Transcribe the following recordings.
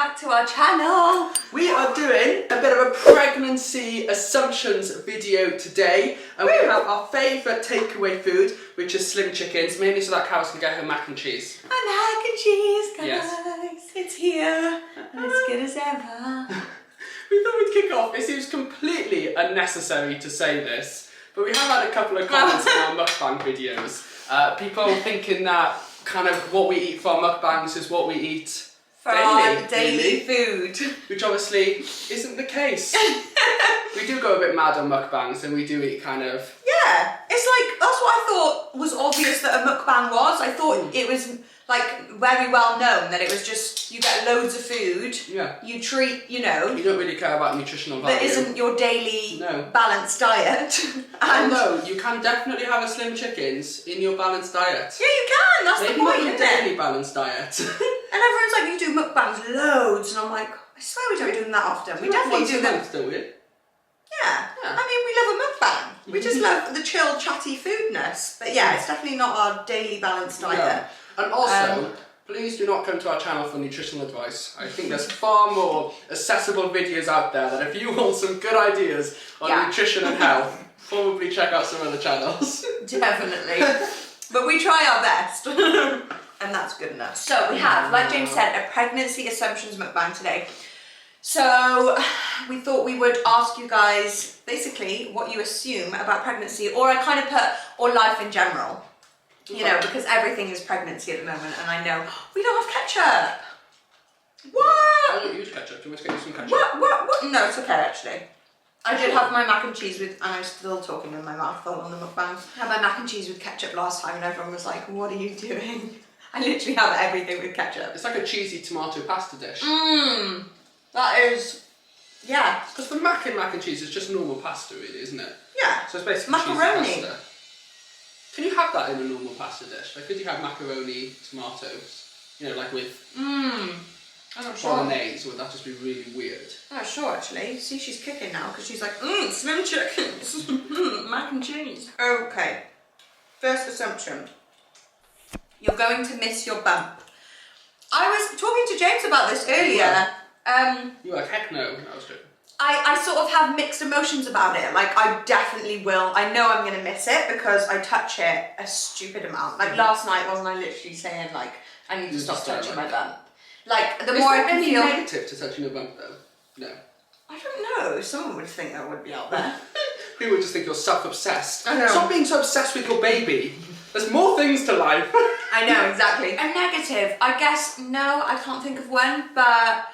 back to our channel. We are doing a bit of a pregnancy assumptions video today, and we have our favourite takeaway food, which is slim chickens, mainly so that Carys can get her mac and cheese. And mac and cheese, guys. Yes. It's here, and it's good as ever. We thought we'd kick off. It seems completely unnecessary to say this, but we have had a couple of comments on our mukbang videos. People thinking that kind of what we eat for our mukbangs is what we eat For our daily food. Which obviously isn't the case. We do go a bit mad on mukbangs and we do eat kind of... Yeah, it's like, that's what I thought was obvious that a mukbang was. I thought it was like very well known that it was just, you get loads of food, you treat, you know. You don't really care about nutritional value. That isn't your daily balanced diet. And no, you can definitely have a slim chickens in your balanced diet. Yeah, you can, that's Maybe the point, not your isn't it? daily balanced diet. And everyone's like, you do mukbangs loads, and I'm like, I swear we don't do them that often. We definitely do them. Once a month, don't we? Yeah. I mean, we love a mukbang. We just love the chill, chatty foodness. But yeah, it's definitely not our daily balanced diet. No. And also, please do not come to our channel for nutritional advice. I think there's far more accessible videos out there that if you want some good ideas on nutrition and health, probably check out some other channels. Definitely. But we try our best. And that's good enough. So we have, like James said, a pregnancy assumptions mukbang today. So we thought we would ask you guys basically what you assume about pregnancy, or I kind of put, or life in general. You know, because everything is pregnancy at the moment, and I know we don't have ketchup. What? I don't use ketchup. Do you want to get you some ketchup? What? No, it's okay actually. I did have my mac and cheese with, and I'm still talking with my mouth full on the mukbang. I had my mac and cheese with ketchup last time, and everyone was like, "What are you doing?" I literally have everything with ketchup. It's like a cheesy tomato pasta dish. That is, yeah. Because the mac and cheese is just normal pasta, really, isn't it? Yeah. So it's basically macaroni. cheesy pasta. Can you have that in a normal pasta dish? Like, could you have macaroni, tomatoes? You know, like with I'm not sure. bolognese, or would that just be really weird? I'm not sure actually. See, she's kicking now because she's like, slim chickens, mac and cheese. Okay. First assumption. You're going to miss your bump. I was talking to James about this earlier. You were like, heck no. That was true. I sort of have mixed emotions about it. Like, I definitely will. I know I'm going to miss it because I touch it a stupid amount. Like, last night, wasn't I literally saying, like, I need to stop touching my bump? Like, the more I can feel... Is there any negative to touching your bump, though? No. I don't know. Someone would think that would be out there. People would just think you're self-obsessed. I know. Stop being so obsessed with your baby. There's more things to life. I know, exactly. A negative, I guess, no, I can't think of one, but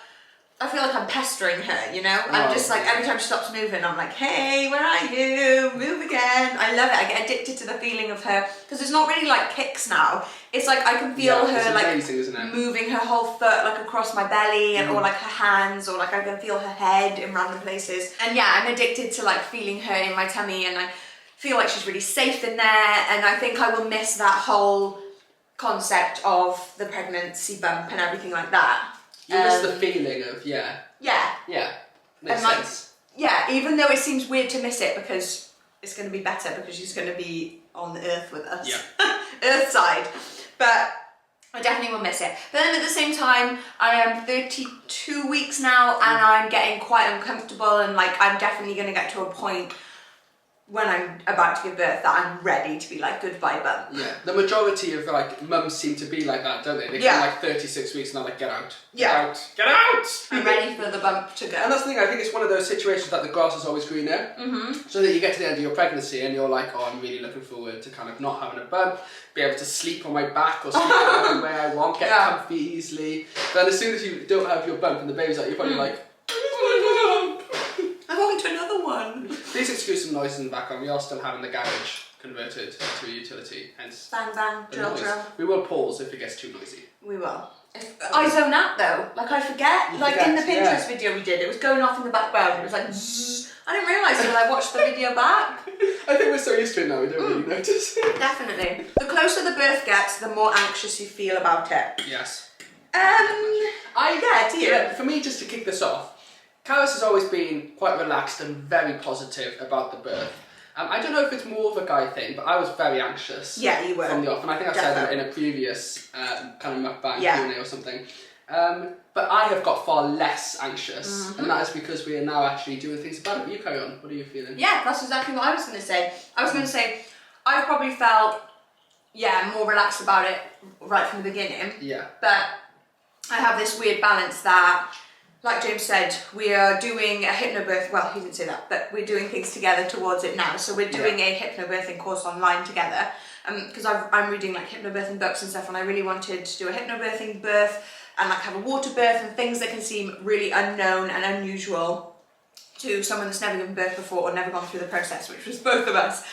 I feel like I'm pestering her, you know? I'm just like, every time she stops moving, I'm like, hey, where are you? Move again. I love it. I get addicted to the feeling of her, because it's not really like kicks now. It's like I can feel her like amazing, moving her whole foot like across my belly, and or like her hands, or like I can feel her head in random places. And yeah, I'm addicted to like feeling her in my tummy, and I feel like she's really safe in there, and I think I will miss that whole concept of the pregnancy bump and everything like that. You miss the feeling of, Yeah. Makes sense. Yeah, even though it seems weird to miss it because it's going to be better because she's going to be on the earth with us. Yeah. Earth side. But I definitely will miss it. But then at the same time, I am 32 weeks now, and I'm getting quite uncomfortable, and like I'm definitely going to get to a point when I'm about to give birth that I'm ready to be like, goodbye bump. Yeah, the majority of like mums seem to be like that, don't they? They come like 36 weeks and they're like, get out, get out, get out! I'm ready for the bump to go. And that's the thing, I think it's one of those situations that the grass is always greener. So that you get to the end of your pregnancy and you're like, oh, I'm really looking forward to kind of not having a bump, be able to sleep on my back or sleep anywhere I want, get comfy easily. But then as soon as you don't have your bump and the baby's out, you're probably like, I want another one. Please excuse some noise in the background. We are still having the garage converted to a utility, hence bang bang, drill drill. We will pause if it gets too noisy. We will. I zone out though. Like I forget. In the Pinterest video we did, it was going off in the background. It was like zzz. I didn't realise until I watched the video back. I think we're so used to it now, we don't really notice. Definitely. The closer the birth gets, the more anxious you feel about it. Yes. For me, just to kick this off, Carys has always been quite relaxed and very positive about the birth. I don't know if it's more of a guy thing, but I was very anxious. Yeah, you were. From the off, and I think I've said that in a previous kind of mukbang Q&A or something. But I have got far less anxious, and that is because we are now actually doing things about it. You carry on. What are you feeling? Yeah, that's exactly what I was going to say. I was going to say, I've probably felt, more relaxed about it right from the beginning. Yeah. But I have this weird balance that, like James said, we are doing a hypnobirth. Well, he didn't say that, but we're doing things together towards it now. So we're doing a hypnobirthing course online together. Because I'm reading like hypnobirthing books and stuff, and I really wanted to do a hypnobirthing birth and like have a water birth and things that can seem really unknown and unusual to someone that's never given birth before or never gone through the process, which was both of us.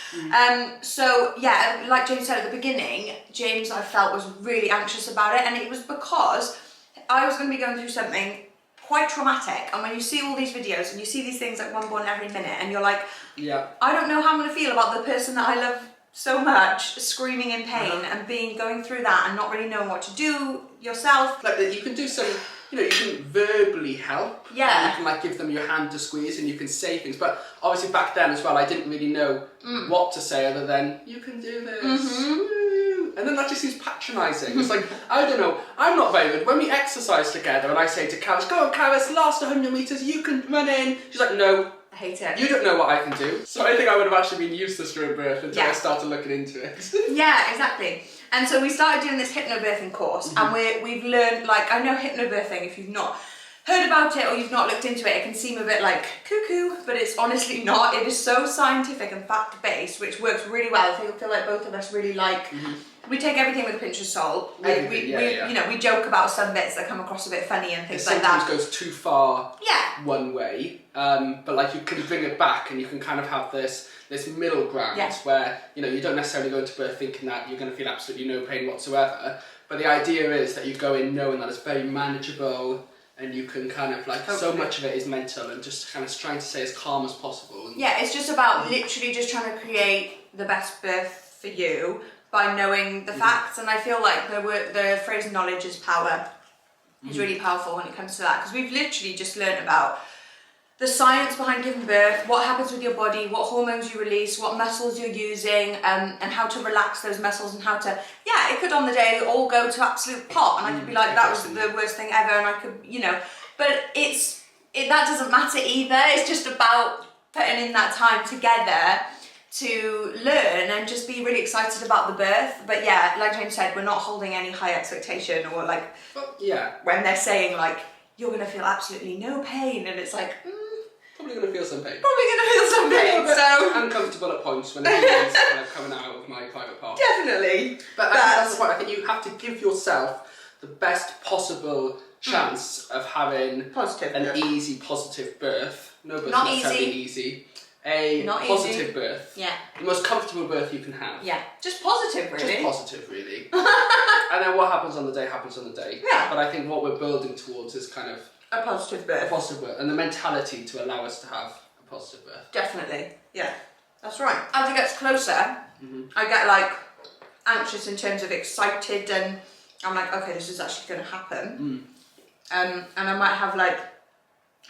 So yeah, like James said at the beginning, James, I felt, was really anxious about it, and it was because I was going to be going through something quite traumatic. And when you see all these videos and you see these things like one born every minute, and you're like, I don't know how I'm going to feel about the person that I love so much screaming in pain and going through that and not really knowing what to do yourself. Like that, you can do some, you can verbally help. Yeah. You can like give them your hand to squeeze, and you can say things. But obviously back then as well, I didn't really know what to say other than, you can do this. Woo. And then that just seems patronising. It's like, I don't know, I'm not very good. When we exercise together and I say to Carys, go on Carys, last 100 metres, you can run in. She's like, no. I hate it. You don't know what I can do. So I think I would have actually been useless during birth until I started looking into it. Yeah, exactly. And so we started doing this hypnobirthing course, and we've learned, like, I know hypnobirthing, if you've not heard about it or you've not looked into it, it can seem a bit like cuckoo, but it's honestly not. It is so scientific and fact-based, which works really well. I feel like both of us really like. We take everything with a pinch of salt. We joke about some bits that come across a bit funny and things like that. It sometimes goes too far one way, but like you can bring it back, and you can kind of have this middle ground where you don't necessarily go into birth thinking that you're going to feel absolutely no pain whatsoever. But the idea is that you go in knowing that it's very manageable, and you can kind of like, so much of it is mental and just kind of trying to stay as calm as possible. Yeah, it's just about literally just trying to create the best birth for you by knowing the facts. And I feel like the phrase knowledge is power is really powerful when it comes to that, because we've literally just learned about the science behind giving birth, what happens with your body, what hormones you release, what muscles you're using, and how to relax those muscles, and how to, it could on the day all go to absolute pot, and I could be like, that was the worst thing ever, and I could, but that doesn't matter either. It's just about putting in that time together to learn and just be really excited about the birth. But yeah, like James said, we're not holding any high expectation, or like, when they're saying like, you're going to feel absolutely no pain, and it's like, probably going to feel some pain. So uncomfortable at points when it's kind of coming out of my private part. Definitely. But I think that's the point. I think you have to give yourself the best possible chance of having an easy, positive birth. No birth not necessarily easy. A positive birth. Yeah. The most comfortable birth you can have. Yeah. Just positive, really. Just positive, really. And then what happens on the day happens on the day. Yeah. But I think what we're building towards is kind of a positive birth. A positive birth, and the mentality to allow us to have a positive birth. Definitely. Yeah. That's right. As it gets closer, I get like anxious in terms of excited, and I'm like, okay, this is actually going to happen. And I might have like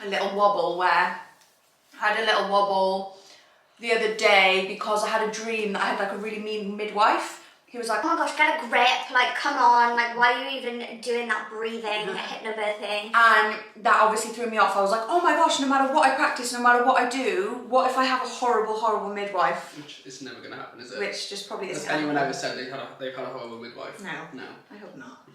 a little wobble where I had a little wobble the other day because I had a dream that I had like a really mean midwife. He was like, oh my gosh, get a grip, like come on, like why are you even doing that breathing, hypnobirthing? And that obviously threw me off. I was like, oh my gosh, no matter what I practice, no matter what I do, what if I have a horrible, horrible midwife? Which is never going to happen, is it? Which just probably isn't. Has anyone ever said they've had a horrible midwife? No. No. I hope not.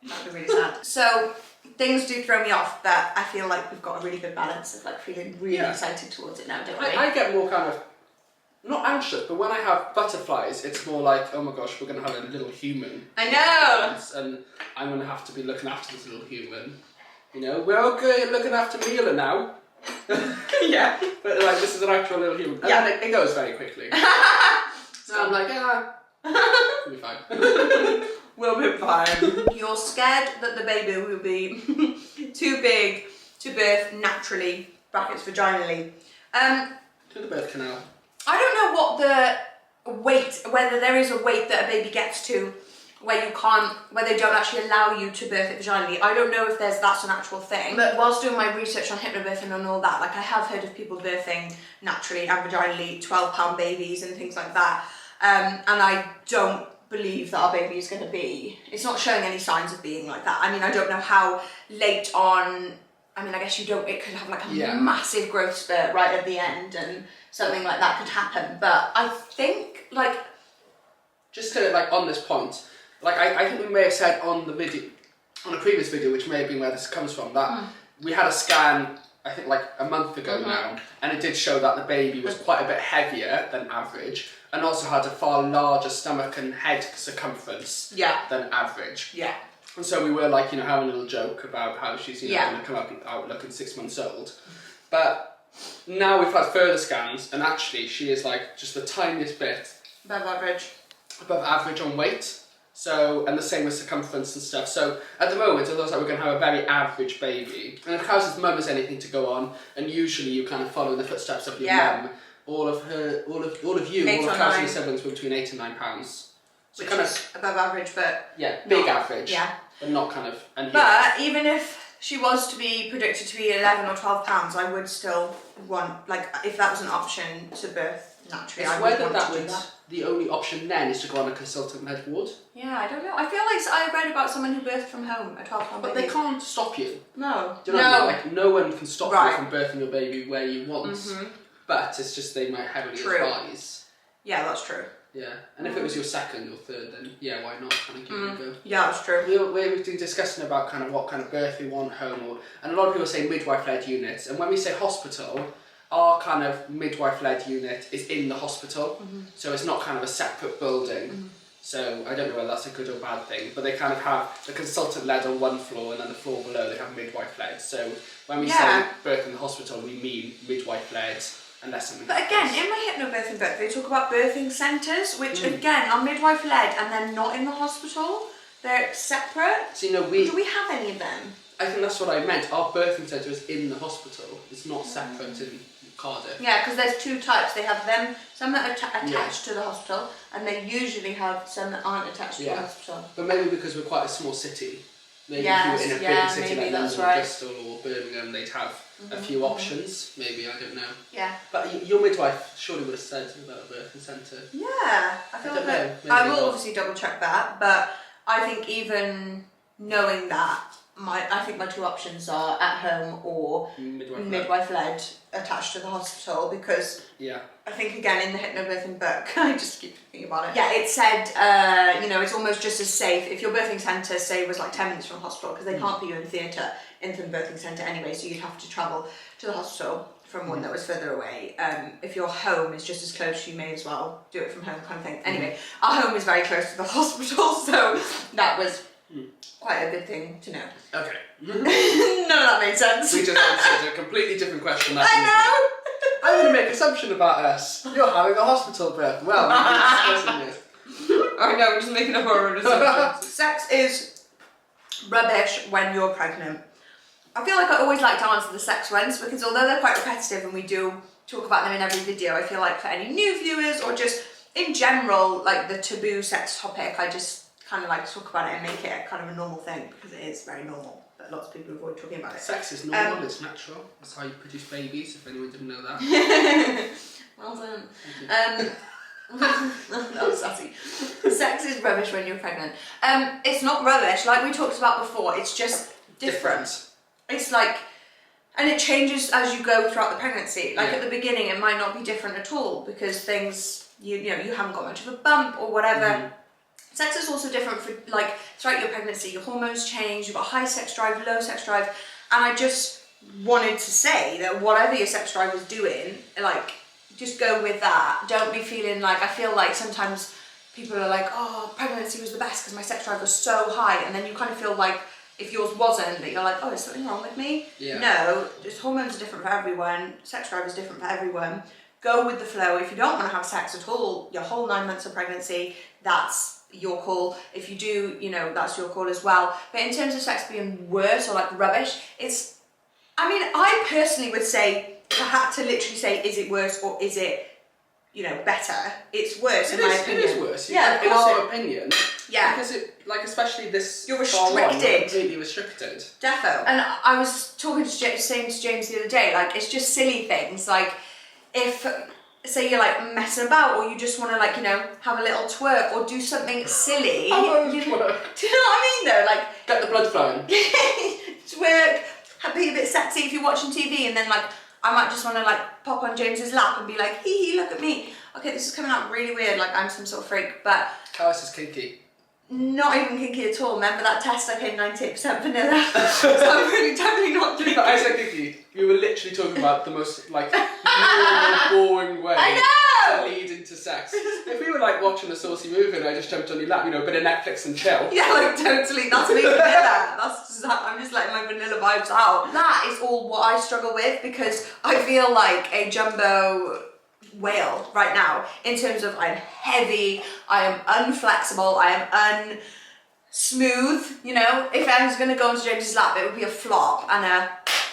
That would be really sad. So things do throw me off, but I feel like we've got a really good balance of like feeling really excited towards it now, don't we? I get more kind of, not anxious, but when I have butterflies, it's more like, oh my gosh, we're going to have a little human. I know! And I'm going to have to be looking after this little human. We're okay looking after Mila now. Yeah. But like, this is an actual little human. And then it goes very quickly. So I'm like, we'll be fine. We'll be fine. You're scared that the baby will be too big to birth naturally, brackets vaginally. To the birth canal. I don't know what the weight, whether there is a weight that a baby gets to where they don't actually allow you to birth it vaginally. I don't know if that's an actual thing. But whilst doing my research on hypnobirthing and all that, like I have heard of people birthing naturally and vaginally 12-pound babies and things like that. And I don't believe that our baby is going to be. It's not showing any signs of being like that. I mean, I don't know how late on. I mean, I guess you don't. It could have like a massive growth spurt right at the end, and something like that could happen. But I think like just to like on this point, like I think we may have said on the video, on a previous video, which may have been where this comes from, that we had a scan. I think like a month ago now, and it did show that the baby was quite a bit heavier than average, and also had a far larger stomach and head circumference than average. Yeah. And so we were like, having a little joke about how she's, going to come out looking 6 months old. But now we've had further scans, and actually she is like just the tiniest bit above average on weight. So, and the same with circumference and stuff. So at the moment, it looks like we're going to have a very average baby. And if Carys' mum has anything to go on, and usually you kind of follow in the footsteps of your mum, all of Carys' siblings were between 8 and 9 pounds. So which kind is above average, but big average. Yeah. But not kind of. But even if she was to be predicted to be 11 or 12 pounds, I would still want, like, if that was an option to birth naturally, I would want to do that. The only option then is to go on a consultant-led ward. Yeah, I don't know. I feel like I read about someone who birthed from home, a 12-pound baby. But they can't stop you. No. Do you know what I mean? Like, no one can stop you from birthing your baby where you want. But it's just they might heavily advise. Yeah, that's true. Yeah, and if it was your second or third, then why not kind of give it a go? Yeah, that's true. We've been discussing about kind of what kind of birth we want home, and a lot of people say midwife-led units, and when we say hospital, our kind of midwife-led unit is in the hospital, so it's not kind of a separate building. So I don't know whether that's a good or bad thing, but they kind of have the consultant-led on one floor, and then the floor below they have midwife-led. So when we say birth in the hospital, we mean midwife-led. But again, in my hypnobirthing book, they talk about birthing centres, which again are midwife-led and they're not in the hospital. They're separate. So, do we have any of them? I think that's what I meant. Our birthing centre is in the hospital. It's not separate in Cardiff. Yeah, because there's two types. They have them, some that are attached to the hospital, and they usually have some that aren't attached to the hospital. But maybe because we're quite a small city. Maybe if you were in a big city like London, Bristol or Birmingham, they'd have a few options. Maybe, I don't know. Yeah. But your midwife surely would have said about a birthing centre. Yeah, I feel like I will obviously double check that, but I think even knowing that, I think my two options are at home or midwife-led attached to the hospital, because I think again in the hypnobirthing book, I just keep thinking about it. Yeah, it said it's almost just as safe if your birthing centre, say, was like 10 minutes from hospital, because they can't put you in theatre into the birthing centre anyway, so you'd have to travel to the hospital from one that was further away. If your home is just as close, you may as well do it from home, kind of thing. Anyway, our home is very close to the hospital, so that was quite a good thing to know. Okay. None of that made sense. We just answered a completely different question. I know! I'm going to make an assumption about us. You're having a hospital birth. Well, we're discussing this. I know, I'm just making a horror assumption. Sex is rubbish when you're pregnant. I feel like I always like to answer the sex ones, because although they're quite repetitive and we do talk about them in every video, I feel like for any new viewers or just in general, like the taboo sex topic, I just kind of like to talk about it and make it kind of a normal thing, because it is very normal, but lots of people avoid talking about it. Sex is normal, it's natural. That's how you produce babies, if anyone didn't know that. Well done. That was sassy. Sex is rubbish when you're pregnant. It's not rubbish, like we talked about before, it's just different. It's like, and it changes as you go throughout the pregnancy. Like at the beginning it might not be different at all, because things, you haven't got much of a bump or whatever. Sex is also different for, like, throughout your pregnancy, your hormones change, you've got high sex drive, low sex drive, and I just wanted to say that whatever your sex drive is doing, like, just go with that. Don't be feeling like, I feel like sometimes people are like, oh, pregnancy was the best because my sex drive was so high, and then you kind of feel like if yours wasn't, that you're like, oh, is something wrong with me? Yeah. No, just hormones are different for everyone, sex drive is different for everyone. Go with the flow. If you don't want to have sex at all, your whole 9 months of pregnancy, that's your call. If you do, that's your call as well. But in terms of sex being worse or like rubbish, I personally would say, if I had to literally say, is it worse or is it, better? It's worse in my opinion. It is worse. Yeah, in our opinion. Yeah. Because especially this. You're restricted. You're completely restricted. Defo. And I was saying to James the other day, like, it's just silly things. Like, if say you're like messing about, or you just want to like, you know, have a little twerk or do something silly. Twerk. Do you know what I mean though? Like Get the blood flowing. twerk, be a bit sexy if you're watching TV, and then like I might just want to like pop on James's lap and be like, hee hee, look at me. Okay, this is coming out really weird, like I'm some sort of freak, but Carys is kinky. not even kinky at all. Remember that test I came 98% vanilla? So I'm really definitely not doing I it. said kinky. You were literally talking about the most like boring way I know! to lead into sex. If we were like watching a saucy movie and I just jumped on your lap, you know, a bit of Netflix and chill. Yeah, like totally. That's me vanilla. I'm just letting my vanilla vibes out. That is all what I struggle with, because I feel like a jumbo whale right now in terms of I'm heavy, I am unflexible, I am unsmooth. You know, if I was gonna go onto James's lap, it would be a flop and a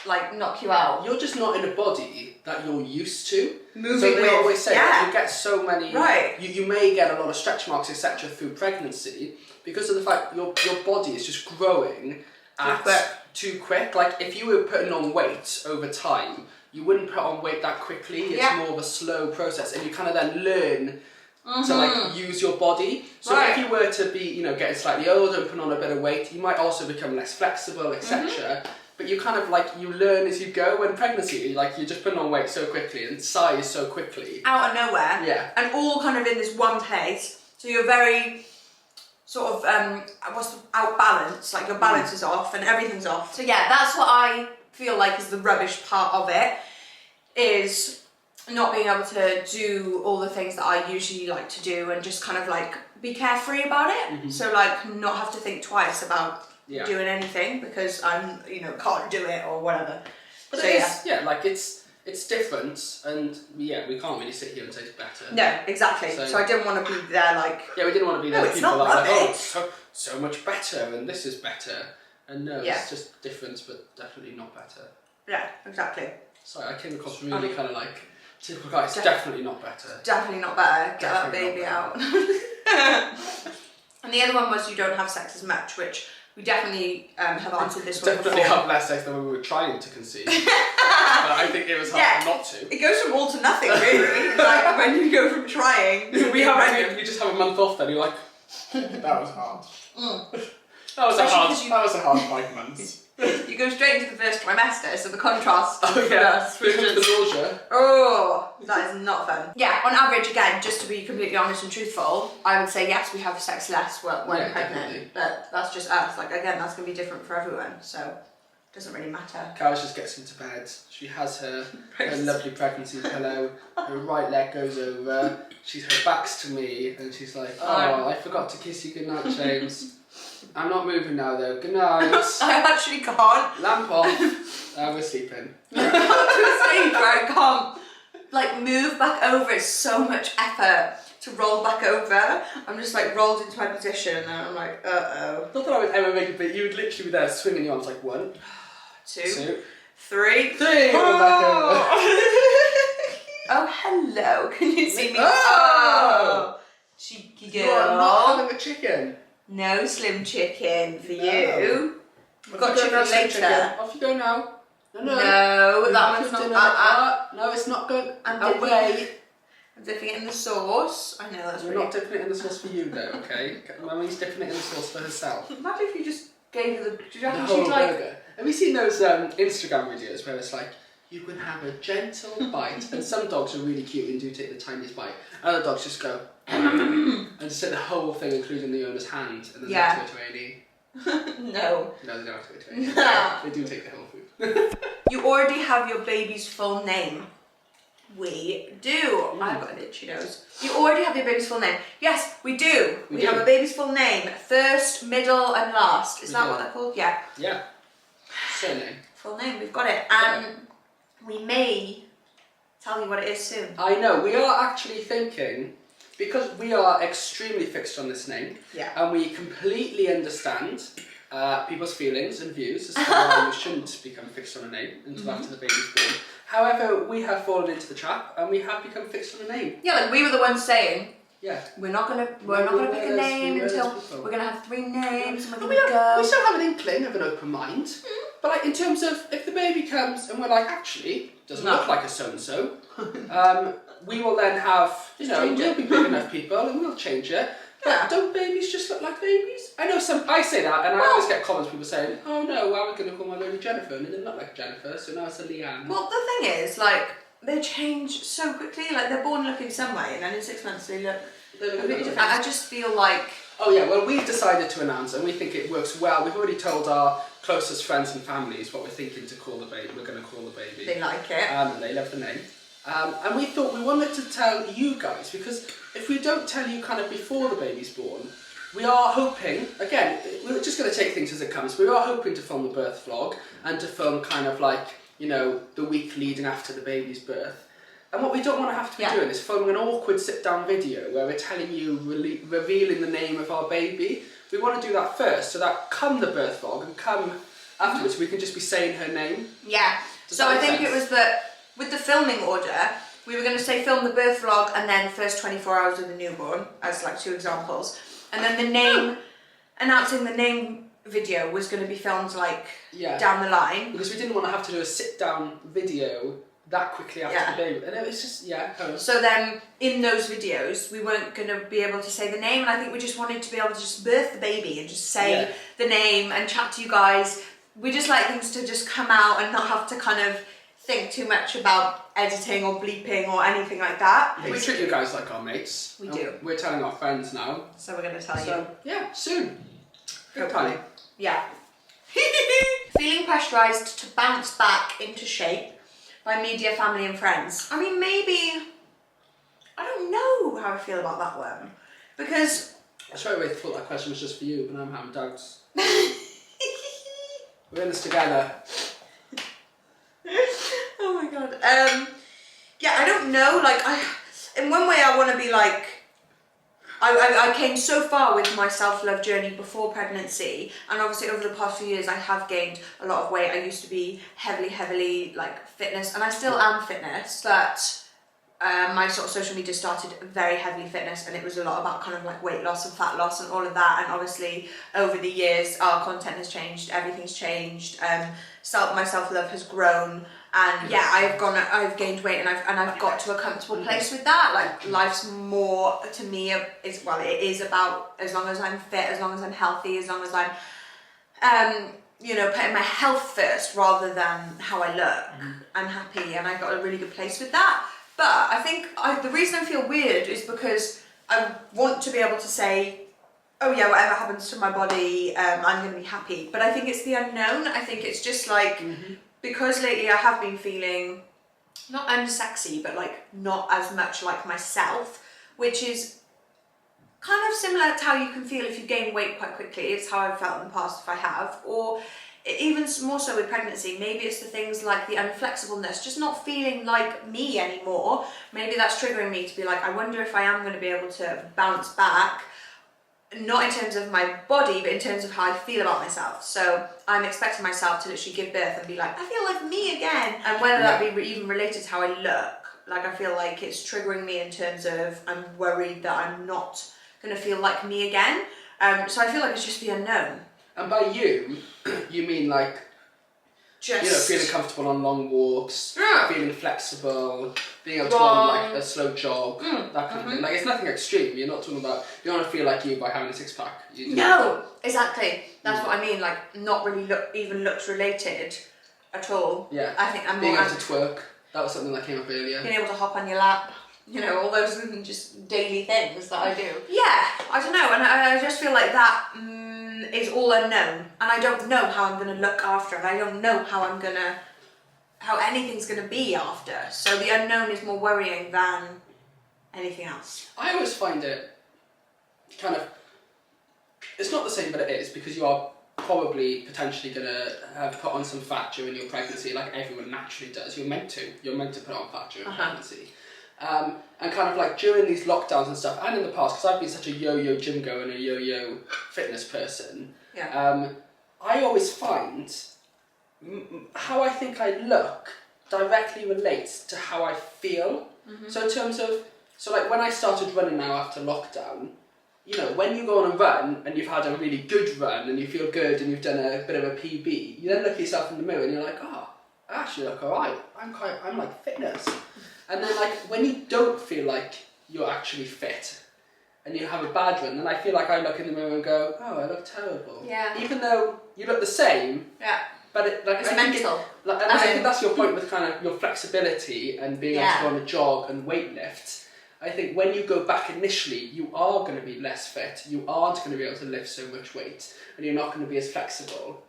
like knock you out. You're just not in a body that you're used to. Moving so they with, always say yeah. that you get so many. Right. You may get a lot of stretch marks, etc., through pregnancy because of the fact your body is just growing too quick. Like if you were putting on weight over time, you wouldn't put on weight that quickly. It's more of a slow process, and you kind of then learn to like use your body. So if you were to be, you know, getting slightly older and putting on a bit of weight, you might also become less flexible, etc. But you kind of like, you learn as you go. When pregnancy, like you're just putting on weight so quickly and size so quickly. Out of nowhere. Yeah. And all kind of in this one place. So you're very sort of, out balance. Like your balance is off and everything's off. So yeah, that's what I feel like is the rubbish part of it, is not being able to do all the things that I usually like to do and just kind of like be carefree about it. So like not have to think twice about doing anything because I'm, you know, can't do it or whatever. But so it is, like it's different, and yeah, we can't really sit here and say it's better. No, exactly. So I didn't want to be there like... Yeah, we didn't want to be there with it's people not like, oh, rubbish. so much better, and this is better. And no, it's just different, but definitely not better. Yeah, exactly. Sorry, I came across really kind of like, typical guy, it's definitely not better. Definitely not better. Get Definitely that baby out. And the other one was you don't have sex as much, which we definitely have answered this one Definitely before. have less sex than when we were trying to conceive. But I think it was hard not to. It goes from all to nothing, really. Like when you go from trying to we just have a month off then, you're like, that was hard. That was a hard 5 months. You go straight into the first trimester, so the contrast. Oh yeah, here comes the nausea. Oh, that is not fun. Yeah, on average, again, just to be completely honest and truthful, I would say yes, we have sex less when pregnant. Definitely. But that's just us. Like again, that's gonna be different for everyone, so it doesn't really matter. Carys just gets into bed. She has her lovely pregnancy pillow. Her right leg goes over. Her back's to me, and she's like, "Oh, I forgot to kiss you goodnight, James. I'm not moving now though. Good night." I actually can't. Lamp off. We're sleeping. I can't do a stage where I can't like move back over. It's so much effort to roll back over. I'm just like rolled into my position, and then I'm like, Not that I would ever make it, but you would literally be there swinging your arms like 1, 2, 3. Oh, hello. Can you see me? Oh, cheeky girl. You're not having a chicken. No slim chicken for you. We've got chicken later. Chicken. Off you go now. No, that one's not. No, it's not going away. I'm dipping it in the sauce. I know that's We're not dipping it in the sauce for you though, okay? Mummy's dipping it in the sauce for herself. Imagine if you just gave her the... Do you reckon whole she'd like... burger. Have you seen those Instagram videos where it's like, you can have a gentle bite, and some dogs are really cute and do take the tiniest bite. Other dogs just go and just take the whole thing, including the owner's hand, and then they have to go to A&E. No. No, they don't have to go to A&E. No. They do take the whole food. You already have your baby's full name. We do. I've got an itchy nose. You already have your baby's full name. Yes, we do. We have a baby's full name. First, middle, and last. Is that what they're called? Yeah. Yeah. Surname. Full name. We've got it. And we may tell you what it is soon. I know. We are actually thinking, because we are extremely fixed on this name, and we completely understand people's feelings and views as to why you shouldn't become fixed on a name until after the baby's born. However, we have fallen into the trap and we have become fixed on a name. Yeah, like we were the ones saying, we're not gonna pick a name until we're gonna have 3 names and we're gonna go. We still have an inkling of an open mind. But like in terms of if the baby comes and we're like, actually, doesn't look like a so-and-so, we will then have, we'll be big enough people and we'll change it. But don't babies just look like babies? I know I say that and I always get comments, people saying, oh no, well, we're going to call my baby Jennifer and it didn't look like Jennifer, so now it's a Leanne. Well, the thing is, like, they change so quickly. Like, they're born looking some way and then in 6 months they look completely different. I just feel like... Oh yeah, well we've decided to announce and we think it works well. We've already told our closest friends and families what we're thinking to call the baby. We're going to call the baby. They like it. And they love the name. And we thought we wanted to tell you guys, because if we don't tell you kind of before the baby's born, we are hoping, again, we're just going to take things as it comes, we are hoping to film the birth vlog and to film kind of like, the week leading after the baby's birth. And what we don't want to have to be doing is filming an awkward sit-down video where we're telling you, revealing the name of our baby. We want to do that first, so that come the birth vlog and come afterwards, we can just be saying her name. Yeah, so I think it was that with the filming order, we were going to say film the birth vlog and then first 24 hours of the newborn, as like 2 examples. And then the name, announcing the name video was going to be filmed like down the line. Because we didn't want to have to do a sit-down video that quickly after the baby. And it was just, So then in those videos, we weren't going to be able to say the name, and I think we just wanted to be able to just birth the baby and just say the name and chat to you guys. We just like things to just come out and not have to kind of think too much about editing or bleeping or anything like that. We treat you guys like our mates. We do. We're telling our friends now. So we're going to tell you. Yeah, soon. Hopefully. Yeah. Feeling pressurised to bounce back into shape by media, family and friends. I mean, maybe, I don't know how I feel about that one. Because... I straight away thought that question was just for you, but now I'm having doubts. We're in this together. Oh my god. Yeah, I don't know, like, in one way I want to be like, I came so far with my self-love journey before pregnancy, and obviously over the past few years I have gained a lot of weight. I used to be heavily like fitness, and I still am fitness, but my sort of social media started very heavily fitness, and it was a lot about kind of like weight loss and fat loss and all of that. And obviously over the years our content has changed, everything's changed, my self-love has grown. And I've gained weight and I've got to a comfortable place with that. Like, life's more, to me, it is about, as long as I'm fit, as long as I'm healthy, as long as I'm, putting my health first rather than how I look. I'm happy and I've got a really good place with that. But I think the reason I feel weird is because I want to be able to say, oh yeah, whatever happens to my body, I'm going to be happy. But I think it's the unknown. I think it's just like... Because lately I have been feeling, not unsexy, but like not as much like myself, which is kind of similar to how you can feel if you gain weight quite quickly. It's how I've felt in the past if I have. Or even more so with pregnancy, maybe it's the things like the unflexibleness, just not feeling like me anymore. Maybe that's triggering me to be like, I wonder if I am going to be able to bounce back. Not in terms of my body, but in terms of how I feel about myself. So I'm expecting myself to literally give birth and be like, I feel like me again. And whether that be even related to how I look, like I feel like it's triggering me in terms of I'm worried that I'm not going to feel like me again. So I feel like it's just the unknown. And by you mean like, Just... feeling comfortable on long walks, feeling flexible, being able to go on like a slow jog, that kind of thing. Like, it's nothing extreme. You're not talking about, you don't want to feel like you by having a six pack. No, exactly. That's what I mean. Like, not really even looks related at all. Yeah. I think I'm being more able to twerk. That was something that came up earlier. Being able to hop on your lap. All those just daily things that I do. Yeah, I don't know. And I just feel like that is all unknown. And I don't know how I'm going to look after. And I don't know how anything's going to be after. So the unknown is more worrying than anything else. I always find it kind of, it's not the same, but it is, because you are probably potentially going to have put on some fat during your pregnancy, like everyone naturally does. You're meant to put on fat during pregnancy. And kind of like during these lockdowns and stuff, and in the past, because I've been such a yo-yo gym goer and a yo-yo fitness person, I always find how I think I look directly relates to how I feel. So in terms of, like when I started running now after lockdown, you know, when you go on a run and you've had a really good run and you feel good and you've done a bit of a PB, you then look at yourself in the mirror and you're like, oh, I actually look alright. I'm like fitness. And then like when you don't feel like you're actually fit and you have a bad run, then I feel like I look in the mirror and go, oh, I look terrible. Yeah. Even though you look the same. Yeah. But it's mental. I think that's your point with kind of your flexibility and being able to go on a jog and weight lift. I think when you go back initially, you are going to be less fit. You aren't going to be able to lift so much weight, and you're not going to be as flexible.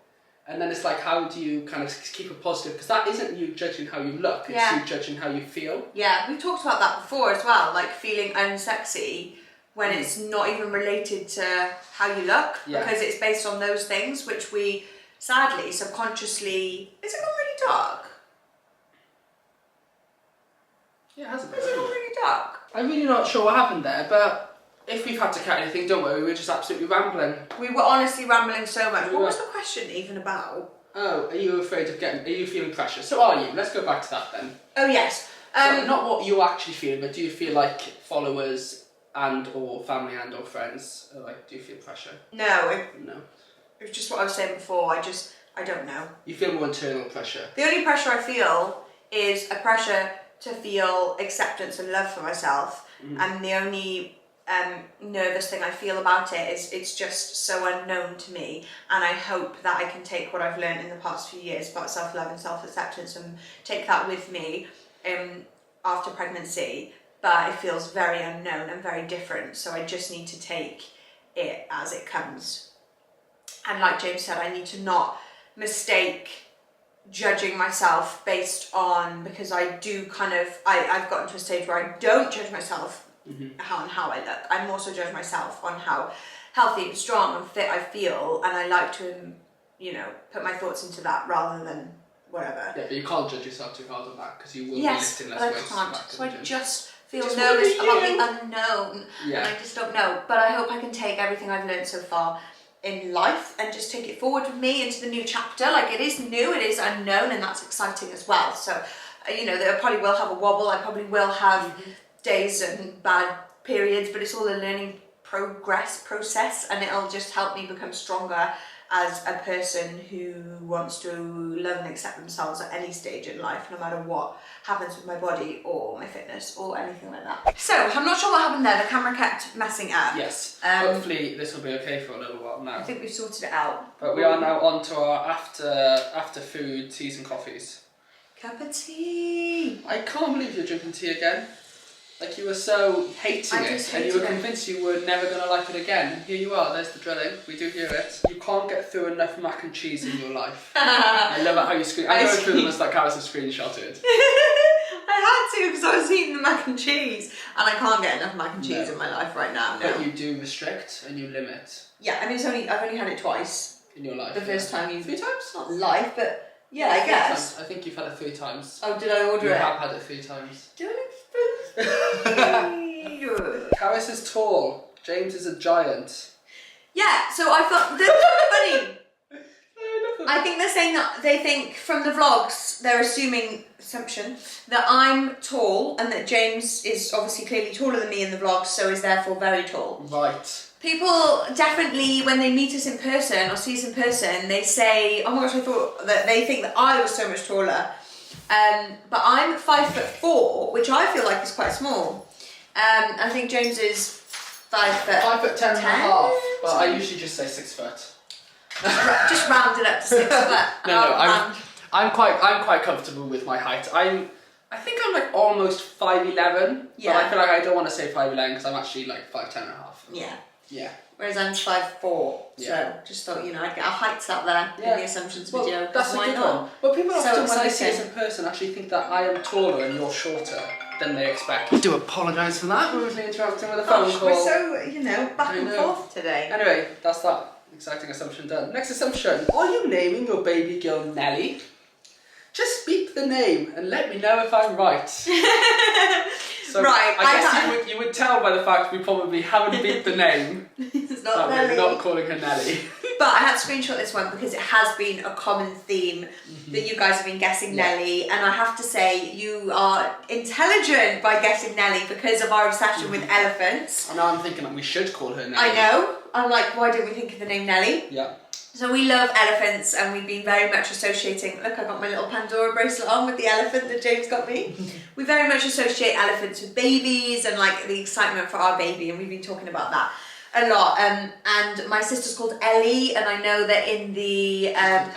And then it's like, how do you kind of keep it positive? Because that isn't you judging how you look, it's you judging how you feel. Yeah, we've talked about that before as well, like feeling unsexy when it's not even related to how you look, because it's based on those things which we sadly subconsciously. Is it gone really dark? Yeah, it hasn't. Is it gone really dark? I'm really not sure what happened there, but if we've had to cut anything, don't worry, we're just absolutely rambling. We were honestly rambling so much. What was the question even about? Oh, are you afraid of are you feeling pressure? So are you? Let's go back to that then. Oh yes. So not what you're actually feeling, but do you feel like followers and or family and or friends, like, do you feel pressure? No. No. It was just what I was saying before, I don't know. You feel more internal pressure? The only pressure I feel is a pressure to feel acceptance and love for myself, and the only nervous thing I feel about it is it's just so unknown to me, and I hope that I can take what I've learned in the past few years about self-love and self-acceptance and take that with me after pregnancy, but it feels very unknown and very different, so I just need to take it as it comes. And like James said, I need to not mistake judging myself based on, because I do kind of, I've gotten to a stage where I don't judge myself on how I look. I more so judge myself on how healthy and strong and fit I feel, and I like to, you know, put my thoughts into that rather than whatever. Yeah, but you can't judge yourself too hard on that, because you will be lifting less weights. Yes, but I can't, so I just feel nervous about the unknown, and I just don't know. But I hope I can take everything I've learned so far in life and just take it forward with me into the new chapter. Like, it is new, it is unknown, and that's exciting as well. So, you know, I probably will have a wobble, I probably will have days and bad periods, but it's all a learning process, and it'll just help me become stronger as a person who wants to love and accept themselves at any stage in life, no matter what happens with my body or my fitness or anything like that. So, I'm not sure what happened there. The camera kept messing up. Yes. Hopefully this will be okay for a little while now. I think we've sorted it out. But we are now on to our after food teas and coffees. Cup of tea. I can't believe you're drinking tea again. Like, you were so hating it, and you were convinced you were never going to like it again. Here you are, there's the drilling, we do hear it. You can't get through enough mac and cheese in your life. I love it how you screen. I know through them as like Carys has screenshotted. I had to, because I was eating the mac and cheese, and I can't get enough mac and cheese in my life right now. No. But you do restrict and you limit. Yeah, I mean, I've only had it twice. In your life. The first time you... 3 times? Not life, but yeah, I guess. I think you've had it 3 times. Oh, did I order it? You have had it 3 times. Carys is tall. James is a giant. Yeah, so I thought that's funny. I think they're saying that they think from the vlogs, they're assumption that I'm tall and that James is obviously clearly taller than me in the vlogs, so is therefore very tall. Right. People definitely, when they meet us in person or see us in person, they say, oh my gosh, I thought that they think that I was so much taller. But I'm 5'4", which I feel like is quite small. I think James is 5'10", 5'10" and a half, but I usually just say 6 foot. Just round it up to 6 foot. I'm quite comfortable with my height. I think I'm like almost 5'11", but I feel like I don't want to say 5'11" because I'm actually like 5'10" and a half. Yeah. Yeah. Whereas I'm 5'4", so just thought, you know, I'd get our heights out there in the assumptions video. That's a good one. But people often, when they see us in person, actually think that I am taller and you're shorter than they expect. I do apologise for that. We're really interrupting with a phone call. We're so, you know, back and forth today. Anyway, that's that exciting assumption done. Next assumption. Are you naming your baby girl Nelly? Just beep the name and let me know if I'm right. So right. I guess you would tell by the fact we probably haven't beeped the name. It's not that Nelly. we're not calling her Nelly. But I had to screenshot this one because it has been a common theme that you guys have been guessing Nelly, and I have to say you are intelligent by guessing Nelly because of our obsession with elephants. And now I'm thinking that we should call her Nelly. I know. I'm like, why didn't we think of the name Nelly? Yeah. So we love elephants, and we've been very much associating, look, I got my little Pandora bracelet on with the elephant that James got me. We very much associate elephants with babies and like the excitement for our baby, and we've been talking about that a lot. And my sister's called Ellie, and I know that in the Ellie.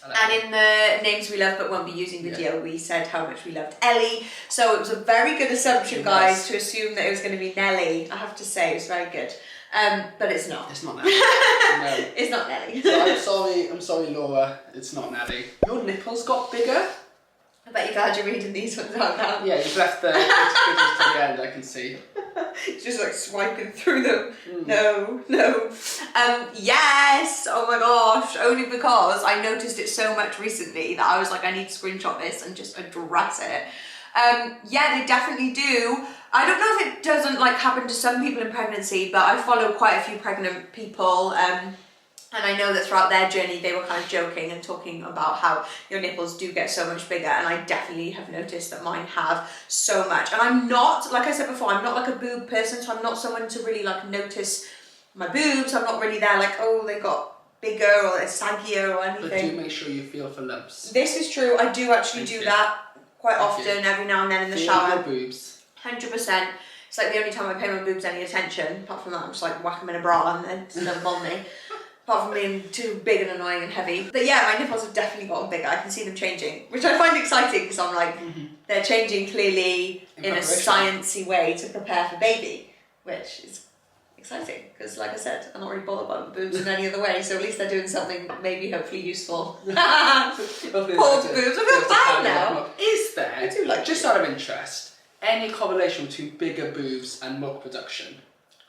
And in the Names We Love But Won't Be Using video, we said how much we loved Ellie. So it was a very good assumption, guys, to assume that it was going to be Nelly. I have to say, it was very good. But it's not. It's not Nelly. No. It's not Nelly. So I'm sorry, Laura. It's not Nelly. Your nipples got bigger. I bet you're glad you're reading these ones out now. Yeah, you've left the pictures to the end. I can see. It's just like swiping through them. No. Yes. Oh my gosh. Only because I noticed it so much recently that I was like, I need to screenshot this and just address it. Yeah, they definitely do. I don't know if it doesn't like happen to some people in pregnancy, but I follow quite a few pregnant people, and I know that throughout their journey they were kind of joking and talking about how your nipples do get so much bigger, and I definitely have noticed that mine have so much. And I'm not, like I said before, I'm not like a boob person, so I'm not someone to really like notice my boobs. I'm not really there like, oh, they got bigger or they're saggier or anything. But do make sure you feel for lumps. This is true. I do actually do that quite often, every now and then in the shower. Your boobs. 100%. It's like the only time I pay my boobs any attention. Apart from that, I'm just like whack them in a bra and then it doesn't bother me. Apart from being too big and annoying and heavy. But yeah, my nipples have definitely gotten bigger. I can see them changing, which I find exciting because I'm like, they're changing clearly in a sciencey way to prepare for baby, which is exciting because, like I said, I'm not really bothered by my boobs in any other way. So at least they're doing something maybe hopefully useful. Poor boobs, I feel bad now. Is there, I do like just out of interest, any correlation between bigger boobs and milk production?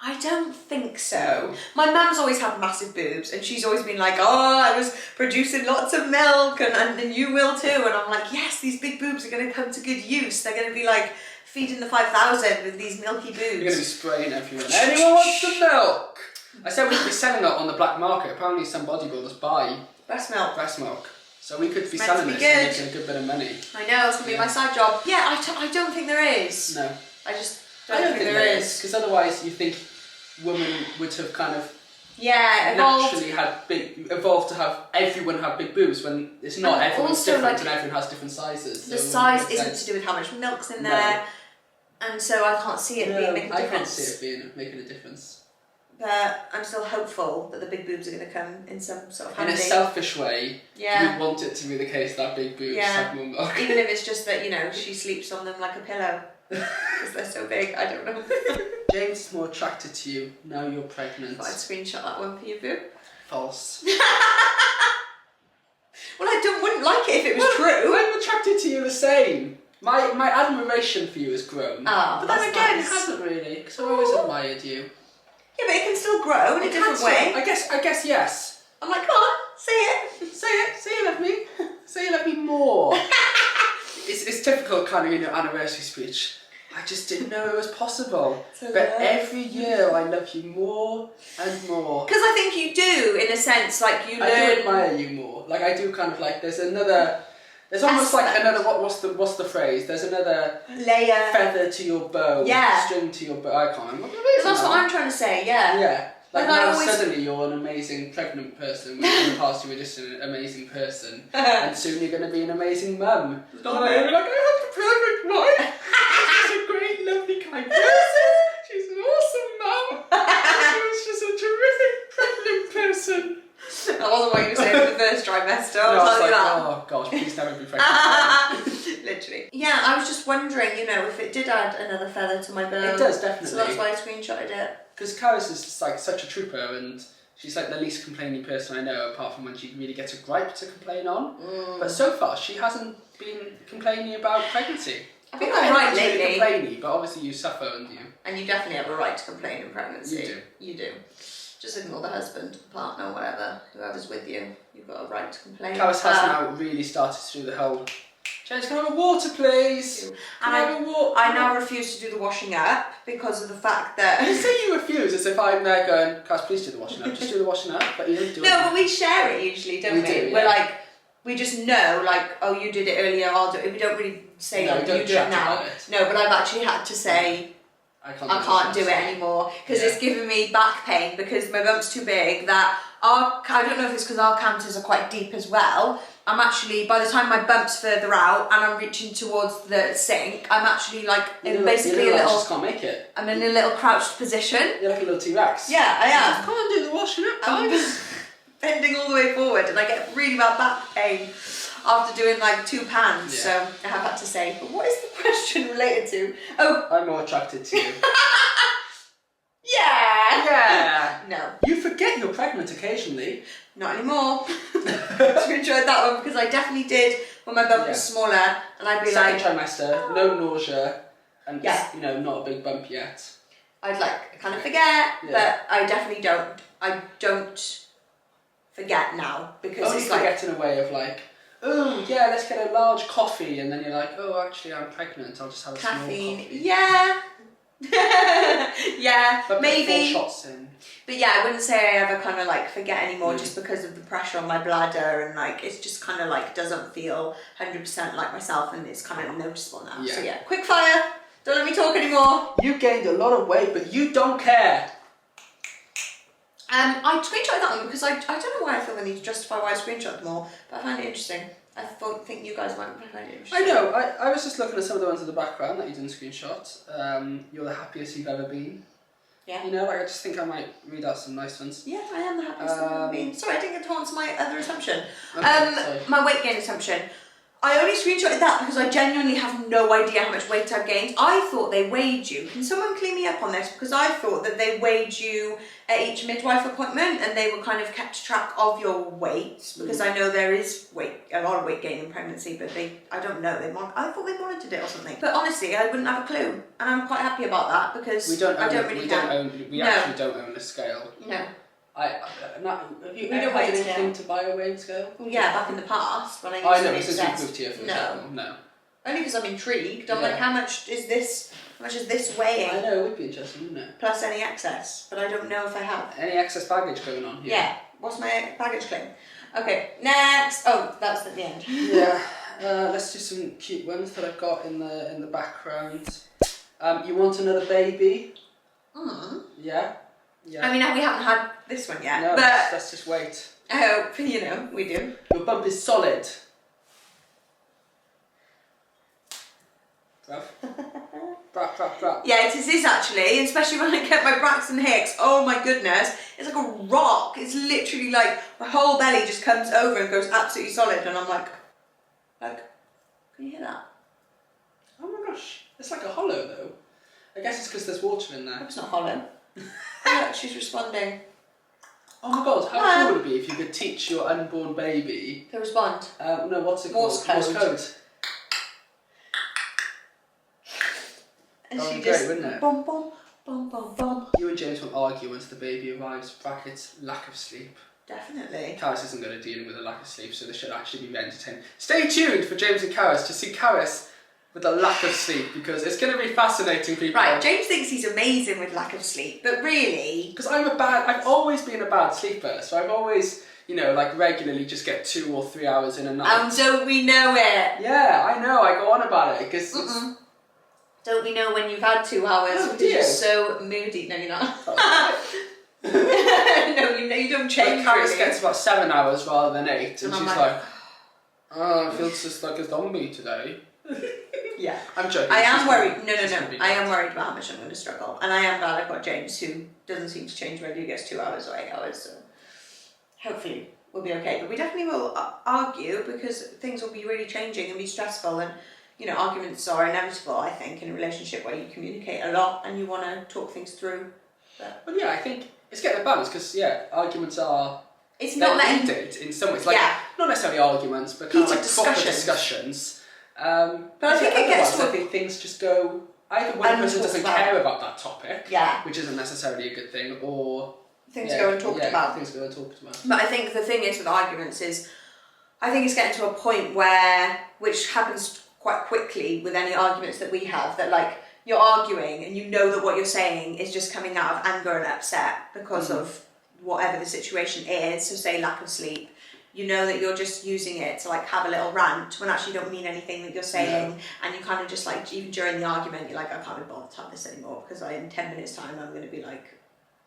I don't think so. My mum's always had massive boobs and she's always been like, oh, I was producing lots of milk and you will too. And I'm like, yes, these big boobs are going to come to good use. They're going to be like feeding the 5,000 with these milky boobs. You're going to be spraying everyone. Anyone wants some milk? I said we could be selling it on the black market. Apparently some bodybuilders buy breast milk. Breast milk. So we could be selling this and making a good bit of money. I know, it's going to be my side job. Yeah, I don't think there is. No. I don't think there is. Because otherwise you think women would have kind of naturally evolved to have everyone have big boobs when it's not. Everyone's different and everyone has different sizes. The size isn't to do with how much milk's in there. And so I can't see it making a difference. I can't see it making a difference. But I'm still hopeful that the big boobs are going to come in some sort of handy. In a selfish way, you want it to be the case that big boobs have more milk. Even if it's just that, you know, she sleeps on them like a pillow. Because they're so big, I don't know. James is more attracted to you now you're pregnant. I'd screenshot that one for you, boo. False. Well, I wouldn't like it if it was true. I'm attracted to you the same. My admiration for you has grown. Oh, but then again, it hasn't really, because I've always admired you. Yeah, but it can still grow in a different way. I guess yes. I'm like, come on, say it. Say it. Say you love me. Say you love me more. It's difficult kind of in your anniversary speech. I just didn't know it was possible. But every year I love you more and more. Because I think you do, in a sense, like you learn. I do admire you more. Like I do kind of like, there's almost like another, what's the phrase? There's another layer, feather to your bow, string to your bow. I can't remember. That's what I'm trying to say, yeah. Yeah. Like now suddenly you're an amazing pregnant person, when in the past you were just an amazing person, and soon you're going to be an amazing mum. You're like, I have the perfect wife. She's a great, lovely, kind person. She's an awesome mum. She's a terrific pregnant person. That wasn't what you were saying in the first trimester. I was like, oh gosh, please never be pregnant. Literally. Yeah, I was just wondering, you know, if it did add another feather to my bow. It does, definitely. So that's why I screenshotted it. Because Carys is just like such a trooper, and she's like the least complaining person I know, apart from when she really gets a gripe to complain on. But so far, she hasn't been complaining about pregnancy. I think I'm right lately. Complainy, but obviously you suffer, and you. And you definitely have a right to complain in pregnancy. You do. You do. Just ignore the husband, the partner, whatever, whoever's with you. You've got a right to complain. Carys has now really started to do the whole, James, can I have a water, please? I now refuse to do the washing up because of the fact that... You say you refuse as if I'm there going, Carys, please do the washing up. Just do the washing up, but you don't do it. No, but we share it usually, don't we? We do, We're yeah. like, we just know, like, oh, you did it earlier, I'll do it. We don't really say, No, we don't you do chat it now. about it. No, but I've actually had to say... I can't do it anymore because it's giving me back pain because my bump's too big that I don't know if it's because our counters are quite deep as well. I'm actually, by the time my bump's further out and I'm reaching towards the sink, I'm actually like in basically a little... just can't make it. I'm in a little crouched position. You're like a little T-Rex. Yeah, I am. I can't do the washing up, I'm guys. bending all the way forward and I get really bad back pain after doing like 2 pans, so I have had to say. But what is the question related to? Oh, I'm more attracted to you. yeah. Yeah. No, You forget you're pregnant occasionally. not anymore. So enjoyed that one because I definitely did when my bump was smaller, and I'd be Second like, trimester, no nausea, and you know, not a big bump yet. I'd like kind of forget, but I definitely don't. I don't forget now because Only it's like forget in a way of like, oh yeah, let's get a large coffee, and then you're like, oh actually I'm pregnant, I'll just have a caffeine. small coffee. Yeah. Yeah, But maybe. 4 shots in. But yeah, I wouldn't say I ever kind of like forget anymore just because of the pressure on my bladder and like it's just kind of like doesn't feel 100% like myself and it's kind of noticeable now. So yeah, quick fire. Don't let me talk anymore. You gained a lot of weight, but you don't care. I screenshot that one because I don't know why I feel the need to justify why I screenshot them all, but I find it interesting. I think you guys might find it interesting. I know, I was just looking at some of the ones in the background that you didn't screenshot. You're the happiest you've ever been. Yeah. You know, like I just think I might read out some nice ones. Yeah, I am the happiest I've ever been. Sorry, I didn't get to answer my other assumption. Okay, my weight gain assumption. I only screenshotted that because I genuinely have no idea how much weight I've gained. I thought they weighed you. Can someone clean me up on this? Because I thought that they weighed you at each midwife appointment and they were kind of kept track of your weight because I know there is a lot of weight gain in pregnancy, but I don't know. I thought they monitored it or something. But honestly, I wouldn't have a clue, and I'm quite happy about that because we don't really we actually don't own a scale. No. Have you We don't ever had weigh anything scale. to buy a weighing scale? Well, yeah, back in the past when I used I to know, be since we obsessed. moved here, for No. example. No. Only because I'm intrigued. I'm like, how much is this weighing? I know, it would be interesting, wouldn't it? Plus any excess, but I don't know if I have. Any excess baggage going on here? Yeah. What's my baggage claim? Okay, next. Oh, that's at the end. Yeah. Let's do some cute ones that I've got in the background. You want another baby? Yeah. Yeah. I mean, we haven't had this one yet, No, but let's just wait. I hope, we do. Your bump is solid. Bruv. Yeah, it is actually, especially when I get my Braxton Hicks. Oh my goodness, it's like a rock. It's literally like my whole belly just comes over and goes absolutely solid, and I'm like, can you hear that? Oh my gosh, it's like a hollow though. I guess it's because there's water in there. It's not hollow. Look, she's responding. Oh my god, how cool would it be if you could teach your unborn baby To respond. no, what's it Morse called? code. Morse code. And Oh, she great, just wouldn't it? bum bum bum bum bum. You and James will argue once the baby arrives, brackets, lack of sleep. Definitely. Carys isn't going to deal with a lack of sleep, so this should actually be entertaining. Stay tuned for James and Carys to see Carys with a lack of sleep, because it's going to be fascinating, people. Right, James thinks he's amazing with lack of sleep, but really... Because I've always been a bad sleeper, so I've always, like regularly just get 2 or 3 hours in a night. And don't we know it? Yeah, I know, I go on about it, because Don't we know when you've had 2 hours because dear. you're so moody? No, you're not. Oh, No, you don't change. Carys really. gets about 7 hours rather than 8, and And I'm she's like, like, oh, I feel just like a zombie today. Yeah. I'm joking. I am She's worried. gonna- No. she's gonna be I am nice. worried about how much I'm going to struggle. And I am glad I've got James, who doesn't seem to change whether he gets 2 hours or 8 hours. So hopefully we'll be okay. But we definitely will argue because things will be really changing and be stressful. And, arguments are inevitable, I think, in a relationship where you communicate a lot and you want to talk things through. But yeah, I think it's getting a balance, because, arguments are... it's not letting... needed in some ways. Like, not necessarily arguments, but kind of Heated like proper discussions. discussions. But I think it gets I think things just go... Either one person doesn't care about that topic, Yeah. which isn't necessarily a good thing, or thing to go and talk about. Things to go and talk about. But I think the thing is with arguments is, I think it's getting to a point where, which happens quite quickly with any arguments that we have, that like you're arguing and you know that what you're saying is just coming out of anger and upset because of whatever the situation is. So say lack of sleep. You know that you're just using it to like have a little rant when actually you don't mean anything that you're saying, and you kind of just like, even during the argument, you're like, I can't be bothered to have this anymore because in 10 minutes time I'm going to be like,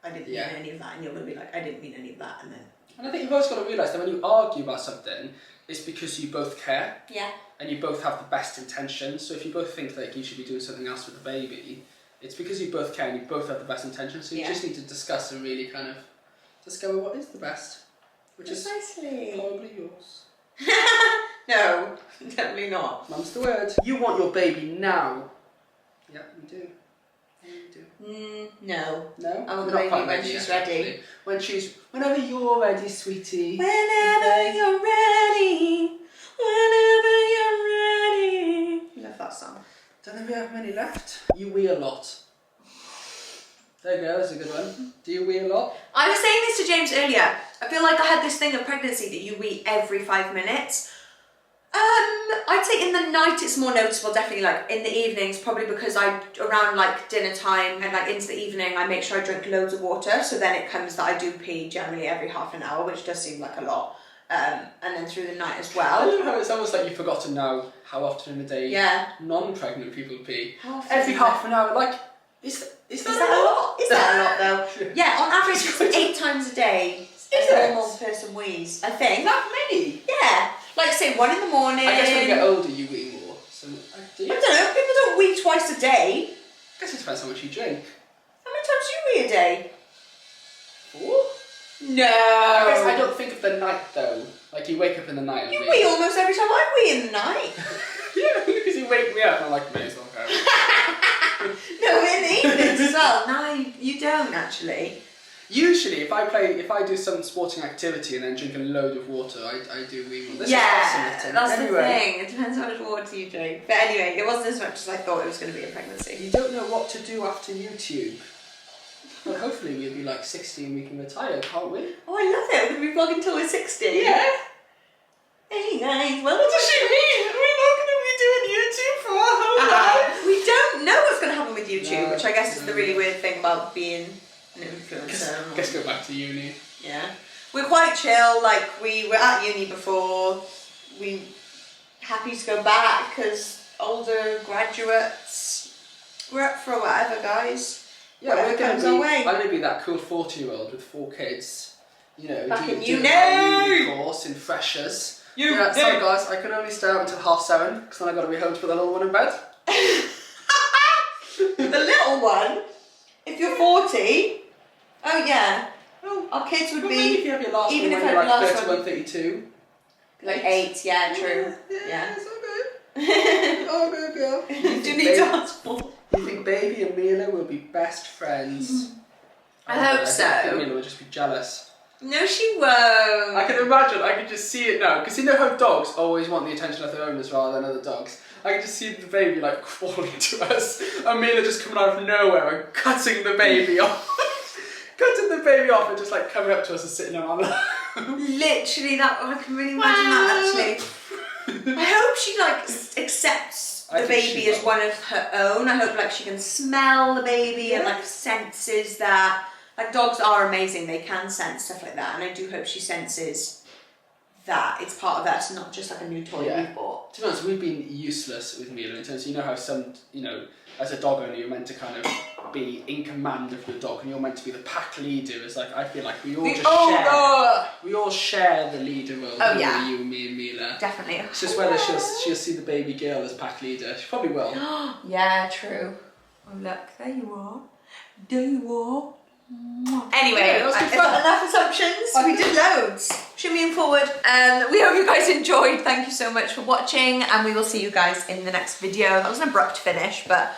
I didn't mean any of that, and you're going to be like, I didn't mean any of that, and then. And I think you've always got to realise that when you argue about something, it's because you both care. Yeah. And you both have the best intentions. So if you both think like you should be doing something else with the baby, it's because you both care and you both have the best intentions. So you just need to discuss and really kind of discover what is the best. Which is probably yours. No, definitely not. Mum's the word. You want your baby now. Yeah, we do. Yeah, we do. No. No? I want the baby when she's ready. Whenever you're ready, sweetie. Whenever you're ready. Whenever you're ready. Love that song. Don't think we have many left. You wee a lot. There you go, that's a good one. Do you wee a lot? I was saying this to James earlier. I feel like I had this thing of pregnancy that you wee every 5 minutes. I'd say in the night it's more noticeable, definitely like in the evenings, probably because around like dinner time and like into the evening, I make sure I drink loads of water. So then it comes that I do pee generally every half an hour, which does seem like a lot. And then through the night as well. I love how it's almost like you forgot to know how often in a day non-pregnant people pee. Every half an hour, like, is that a lot? Is that a lot though? Yeah, on average it's 8 times a day. A normal person wees, I think. That many? Yeah. Like say 1 in the morning. I guess when you get older you wee more. So, do you? I don't know, people don't wee twice a day. I guess it depends how much you drink. How many times do you wee a day? 4? No. I guess I don't think of the night though. Like you wake up in the night and you wee almost every time I wee in the night. Yeah, because you wake me up and I'm like, may as well go. No, in the evenings as well. No, you don't actually. Usually, if I do some sporting activity and then drink a load of water, I do wee more. This is that's anyway. the thing. It depends how much water you drink. But anyway, it wasn't as much as I thought it was going to be in pregnancy. You don't know what to do after YouTube. Well, hopefully we'll be like 60 and we can retire, can't we? Oh, I love it. We're going to be vlogging until we're 60. Yeah. Hey guys, well, What does she mean? We're not going to be doing YouTube for our whole life. We don't know what's going to happen with YouTube, which I guess is the really weird thing about being an influencer. Guess go back to uni. Yeah. We're quite chill, like we were at uni before, we happy to go back because older graduates, we're up for whatever guys. Yeah, I'm going to be that cool 40-year-old with 4 kids, you know, back in do uni. a uni course in freshers. Sorry guys, I can only stay out until 7:30 because then I've got to be home to put the little one in bed. The little one? If you're 40, oh yeah, our kids would be, if you have your last even one if when I you're like last 31, one, 32. like 8, yeah, true. Yeah. It's okay. Oh, good girl. Do you need to ask more? You think baby and Mila will be best friends? I hope I so. think Mila will just be jealous. No, she won't. I can imagine, I can just see it now. Because you know how dogs always want the attention of their owners rather than other dogs? I can just see the baby like crawling to us. And Mila just coming out of nowhere and cutting the baby off. Cutting the baby off and just like coming up to us and sitting on our lap. Literally, that I can really imagine that actually. I hope she like accepts the baby as one of her own. I hope like she can smell the baby and like senses that. Like dogs are amazing, they can sense stuff like that, and I do hope she senses that it's part of us, not just like a new toy we've bought. To be honest, we've been useless with Mila in terms of, you know how some, you know, as a dog owner you're meant to kind of be in command of your dog and you're meant to be the pack leader. It's like, I feel like we all share the leader role, you, me and Mila. Definitely. It's just whether she'll see the baby girl as pack leader. She probably will. Yeah, true. Oh look, there you are. There you are. Anyway, is that enough assumptions? We did loads. Should we move forward? We hope you guys enjoyed. Thank you so much for watching, and we will see you guys in the next video. That was an abrupt finish, but I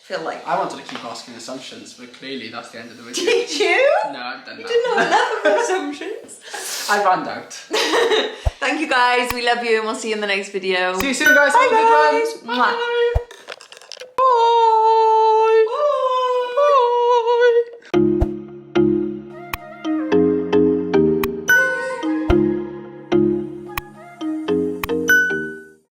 feel like I wanted to keep asking assumptions, but clearly that's the end of the video. Did you? No, I've done that. You didn't have enough of assumptions. I ran out. Thank you guys. We love you, and we'll see you in the next video. See you soon, guys. Bye, Have a good one. guys. Bye.